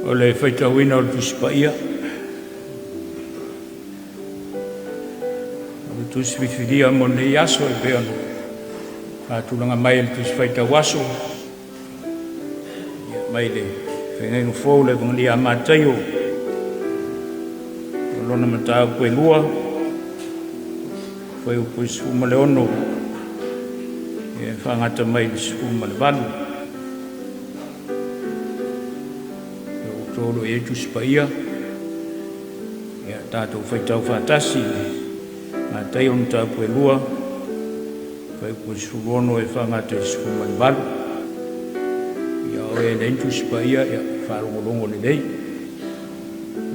o le Faitauina o le Tusi paia. O le Tusi whiwhiria mo nei aso e peona. Tulanga mai le Tusi Faitau aso. Mai le whengengu fōu le kungali a Mataio. O lona matau koe lua. Whai upo i sifuma le ono. E whangata mai le sifuma le valu. Tolo e Tusi paia. Ia tātou Faitau whātasi. Mataio ni tāu koe lua. Whai upo i sifurono e whangata i sifuma le valu. E nei Tusi paia ia wharongorongo le nei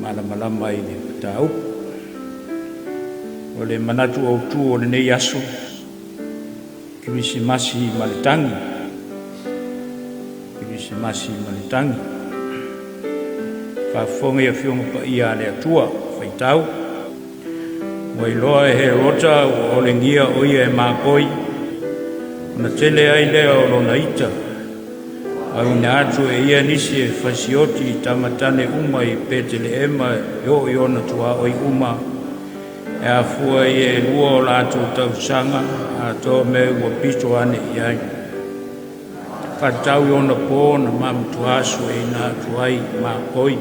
malama i le tāu o le manatu Autu o le nei aso Kerisimasi ma le tangi Kerisimasi ma le tangi whafonga ia whionga paia le atua Faitau mo i loa e he rota o le ngia o ia e mākoi na tele ai lea o lona ita au na atu e ia nisi e fasioti i tamatane uma i petele ema yo i ona tua o i uma e a fua i e lua o lato tausanga a to me ua pito ane i ai. Faitau i ona po na mamutu asu e na tuai ma koi.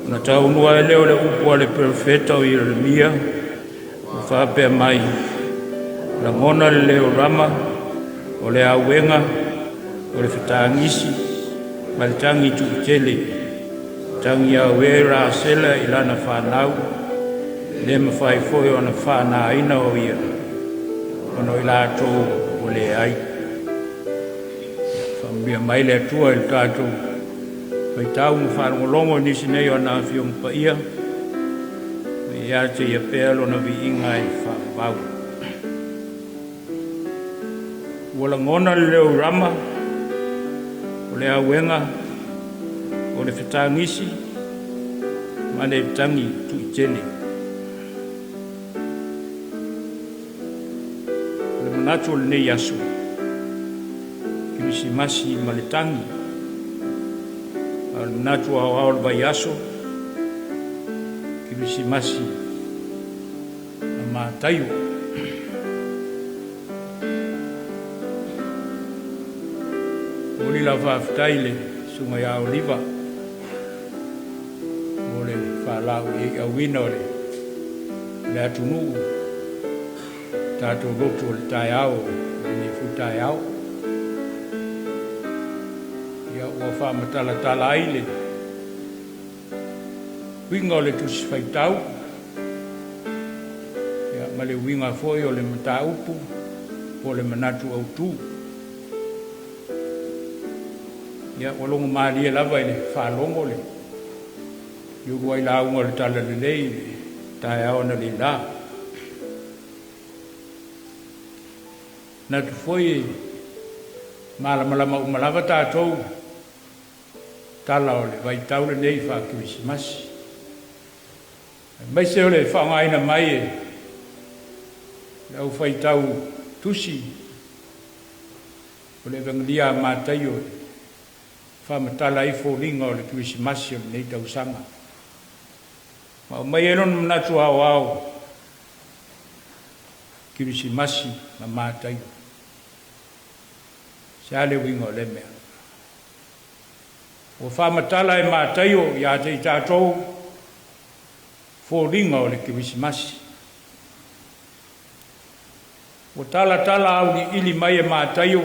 Na tau nua e leo le upua le profeta o Jeremia o whapea mai. La ngona le leo Rama o le auega o le fetagisi ma le tangi tele tangi auega sela i lana whanau le mawhai foi o na whanaina o ia ono i lato o le ai whamia mai le atua i tātou Faitau mu whanongolongo nisi nei o na whiong paia me ia te ia pēlo na vi inga i whawau wala ngona leo Rama o le auega o le fetagisi ma le tangi tele o le manatu o le nei aso Kerisimasi ma le tangi o le manatu Aoao le vai aso Kerisimasi ma Mataio Oli la whaftai le sunga ia oliva. O le whalau e awina o le atunu. Tātou Lotu o le Taiao, le Futaiao. Ia ua whamatala ai le. Winga o le Tusi Faitau. Ia ma le winga foi o le mataupu. O le manatu Autu. Ia walongo maali e lava i le whalongo le. Iugu ai launga le tala le lei, tae ao na le la. Na tu foi malamalama umalava tātou. Tala o le Faitau le nei wha Kerisimasi. Mai se o le whaongaina mai e. Lau Faitau Tusi. O le vangalia Mataio e. Whamatala i fōringa o le Kerisimasi o le nei tausanga. Ma o mai enon manatu Aoao. Kerisimasi ma Mataio. Se ale winga o le mea. O whamatala e Mataio ia te i tātou fōringa o le Kerisimasi. O tala au ni ili mai e Mataio.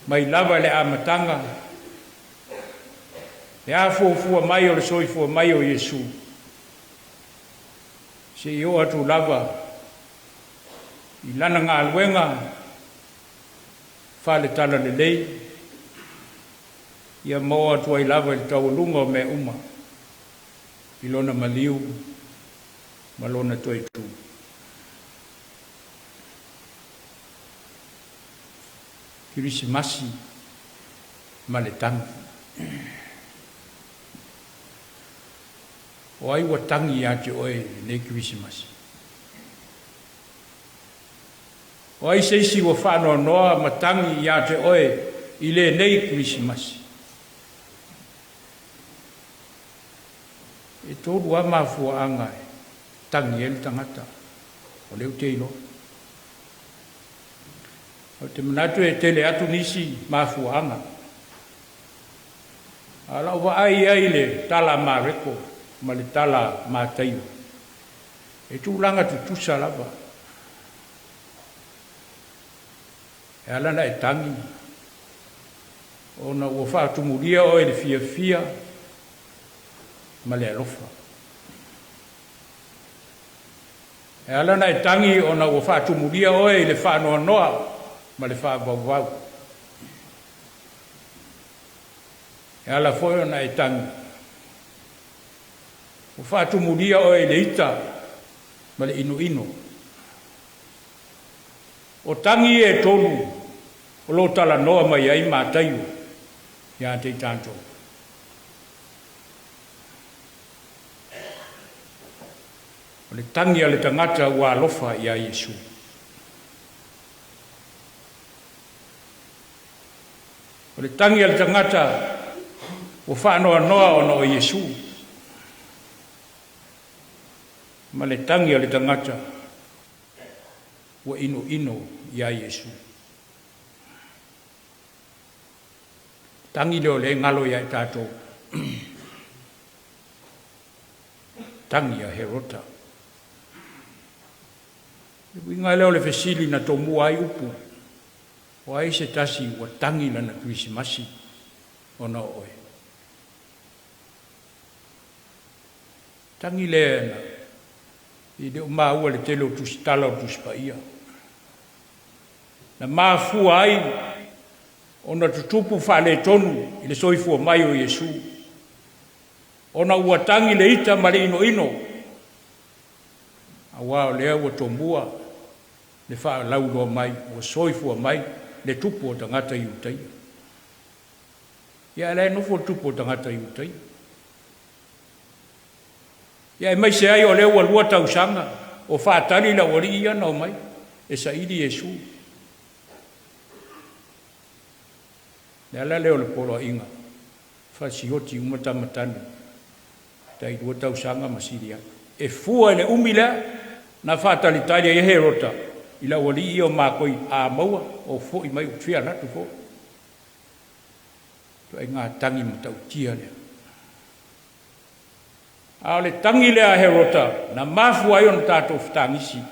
Mai lava le amatanga. Le a fua mai o le soi fua mai o Yesu. Se i o atu lava. I lana ngā luenga. Whale tala le lei. Ia mo atu ai lava i tau lunga o me uma. I lona maliu. Malona toi tu. Kerisimasi ma le tangi. O ai wa tangi a te oe nei Kerisimasi. O ai seisi wa whanoa noa ma tangi a te oe i le nei Kerisimasi. tōru a mafua anga tangi e le tangata o leo te ilo. O te manatu e tele atu nisi mafua anga. Ala o ai le tala mareko ma le tala Mataio. E tūlanga tutusa lava. E ala na e tangi. Ona ua whaatumuria o e le fia ma le alofa. E ala na e tangi ona ua whaatumuria o e le whaanoa noa ma le whaavavau. E ala foi ona e tangi. Ua whaatumuria o e le ita ma le ino. O tangi e tonu o lo tala noa mai ai Mataio ia te tanto. O le tangi a le tangata ua alofa ia Iesu. O le tangi a le tangata ua whaanoa noa ona o Iesu. Ma le tangi a le tangata ua ino ia Iesu. Tangi leo le ngalo ia e tātou. Tangi a herota. Winga leo le fesili na tomu ai upu. O ai se tasi ua tangi lana Kerisimasi ona oe. Tangi lea na i de uma ua le tele o tusi tala o tusi pa ia. Na mafua ai ona tutupu whale tonu i le soifua mai o Iesu. Ona ua tangi le ita ma le ino. Awa lea ua tombua le wha lauloa mai, ua soifua mai, le tupu o tangata i utai. Ia le nofo tupu o tangata i utai. Ia e mai se ai o lea ua lua tausanga, o whaatari la wari ia nao mai, e sa ili Iesu. Le ala leo le polo a inga, whasihoti umatamatani, tai lua tausanga masiria. E fua le umila, na whaatalitari e herota, i la wali i o mākoi a maua, o fo i mai o tria natu fo. To e ngā tangi matau tia lea. A le tangi lea herota, na mafu ai on tātou whatangisi.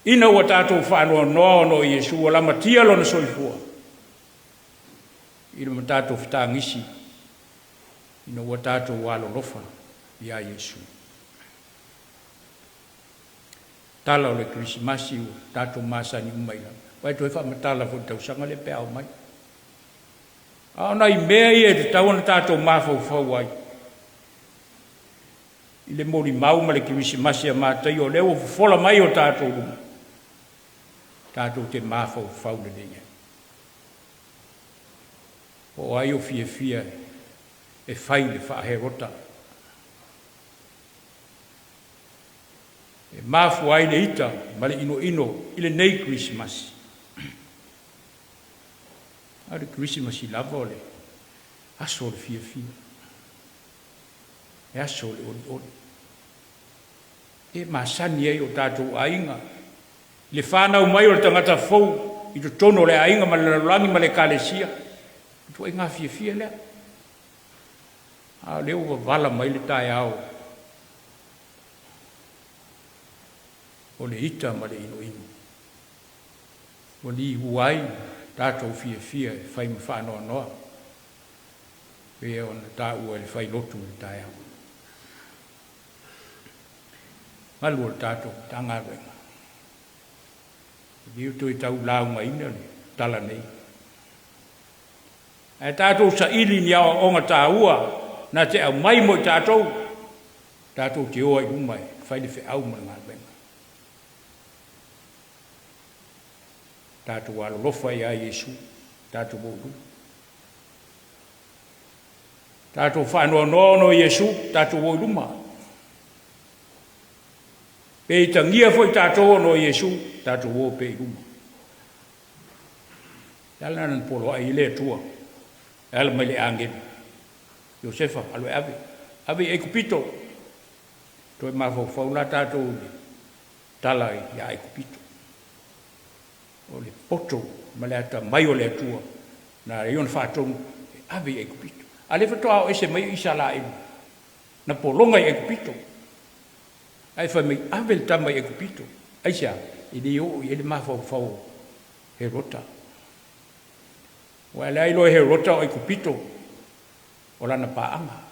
Ina ua tātou whanua noa no Iesu, o lama tia lona soifua. Ina ua tātou whatangisi, ina ua tātou walo lofa, ia Iesu. Tala o le Kerisimasi o tātou māsani umai la. Wai toi whamatala fo tausanga le pēao mai. Aona i mea i e te tauna tātou māwhau ai. I le mori mau ma le Kerisimasi a Mataio o leo fola mai o tātou ruma. Tātou te māwhau le leia. O ai o fia e whai le whaaherota. E mafu ai le ita, ma le ino i le nei Kerisimasi. A le Kerisimasi lava o le aso o le fia. E aso o le oli. E masani ai o tātou ainga. Le whanau mai o le tangata fau, i to tono le ainga ma le lalangi ma le Ekalesia. Tu e ngā fia lea. A leo wa vala mai le tae ao. O le ita ma le ino. O li huai, tātou fia, whai ma whanoa noa. Pea o na tā ua le whai lotu le tae au. Malu o le tātou, tanga wenga. Iu tu i tau launga ina le, tala nei. E tātou sa ili ni awa onga tā ua, na te au mai mo i tātou. Tātou te oa i umai, whai le whi au ma ngā wenga. Tātou alo lofa i a Iesu, tātou bodu. Tātou whanua nono Iesu, tātou o luma. Pe i tangia foi tātou no Iesu, tātou o pe i luma. Tala nan polo ai le tua. Ala mai le angenu. Josefa alo ave. Avi e kupito. Toi mawhau la tātou tala ia e kupito. O le poto, ma le ata mai o le atua. Na ion whātou, avi e kupito. A le whatoa o ese mai isa la imu. Na polonga e kupito. Ai whamai avel tama e kupito. Aisa, i le o i le mawhau he rota. Wa le ailo he rota o e kupito. O lana paanga.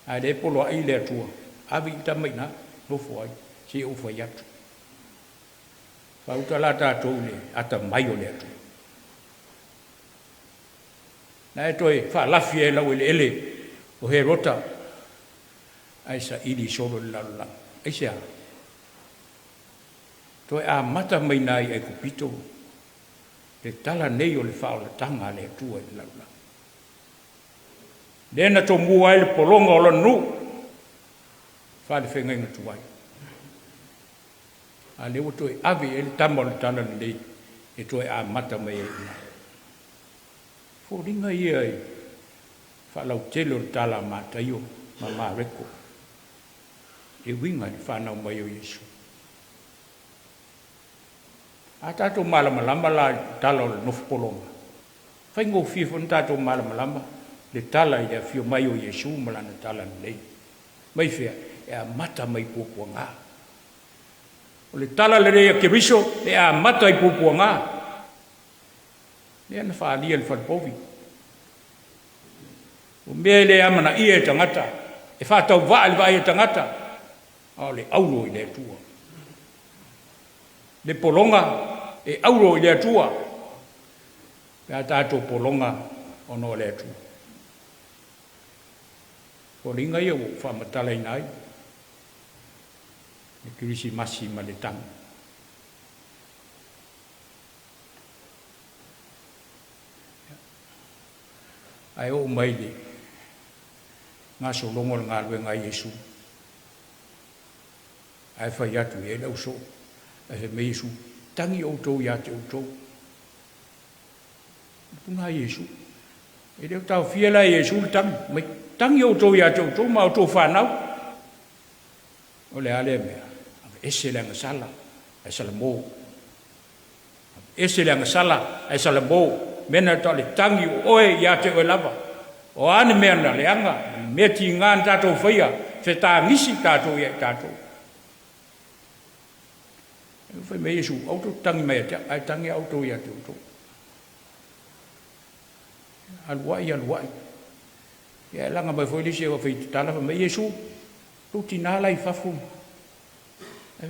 Ai le polo ai le atua. Avi tama ina, nofo ai, si o fai atu. Whauta la tātou le ata mai o le atu. Na e toi whaalafi e lau ele o he rota. Aisa ili solo le lalang. Aisa. Toi a mata mai nai e kupito. Le tala nei o le whaola tanga le atua le lalang. Lena to mua e le polonga o lanu. Whale whenga inga tuai. A leo toi avi e le tama o le tala nei. E toi a mata mai e ina. Fōringa ia e. Whalau tele o le tala Mataio. Ma mareko. E winga ni whanau mai o Yesu. A tātou malamalama la tala o le nofu polonga. Whaingo fifo ni tātou malamalama. Le tala i a fio mai o Yesu malana tala nei. Mai fea, e a mata mai pōpua ngā. O le tala le rea Keriso, e a mata i pōpua ngā. Le ana whaalia le whalipovi. O mea le amana i e tangata. E whātau waa le vai e tangata. O le auro i le atua. Le polonga, e auro i le atua. Pea tātou polonga o no le atua. O ringa ia o whamatala i nai. E Kerisimasi ma le tanga. Ai o mai le. Ngā solongo le ngā lue ngā Yesu. Ai whai atu e lau so. Ai he me Yesu. Tangi o tau ia te o tau. Punga Yesu. E leo tau fiela Yesu le tangi. Mai tangi o tau ia te o tau. Ma o tau whanau. O le ale mea. Ese le ngasala. Ai salamo. Ese le ngasala. Ai salamo. Mena tau le tangi o oe ia te o lava. O ane mea na leanga. Mea ti ngān tātou whaia. Fetagisi tātou ia tātou. Whai me Yesu, auto tangi mai atea, ai tangi auto ia te auto. Aluai. Ia langa mai whai lisi ea whai tala, me Yesu, lutina lai whafu.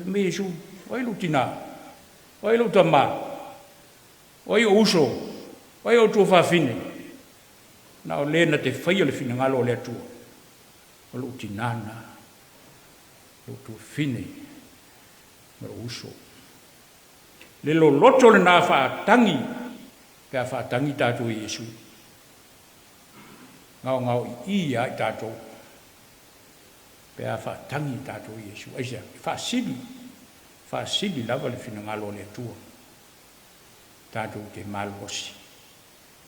Me Yesu, wai lutina, wai lutama, wai o uso, wai o tua whawhine. Na o lena te whai le whina ngalo le atua. O lutinana, lutu whine, ma uso. Le lo loto le nā whaatangi, pia whaatangi tātou i Yesu. Ngau i ia i tātou. Pia whaatangi tātou i Yesu. Aisia, whaasibi lava le whina ngalo le atua. Tātou te malosi.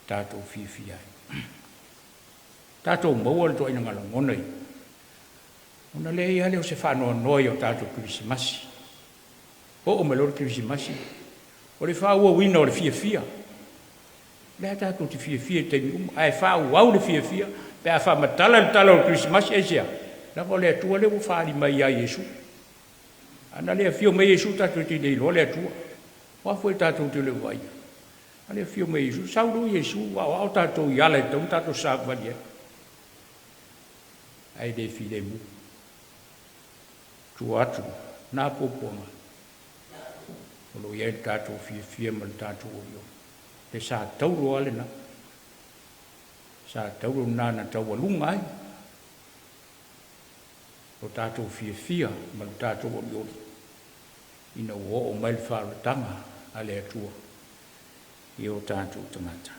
Tātou whiwhiai. Tātou maua le toa ina ngala ngonai. Ona le ia leo se whanoa noi o tātou Kerisimasi. O me lor Kerisimasi. O le whaua wina o le fia. Lea tātou te fia te mi ai whau au le fia. Pe a whamatala le tala o Kerisimasi e sea. Lava o le atua le o whaari mai a Yesu. Ana le fio mai Yesu tātou te leilo le atua. Wafue tātou te le vai. Ana le fio mai Yesu. Sauru Yesu au tātou iala e tau tātou sāvalia. Ai le fi le mu. Tu atu. Nā pōponga. Olo ia tātou fia ma tātou o. Te sā tauro ale na. Sā tauro nāna tau alunga ai. O tātou fia ma tātou o. Ina o mai le whaaratanga ale atua. I o tātou tangata.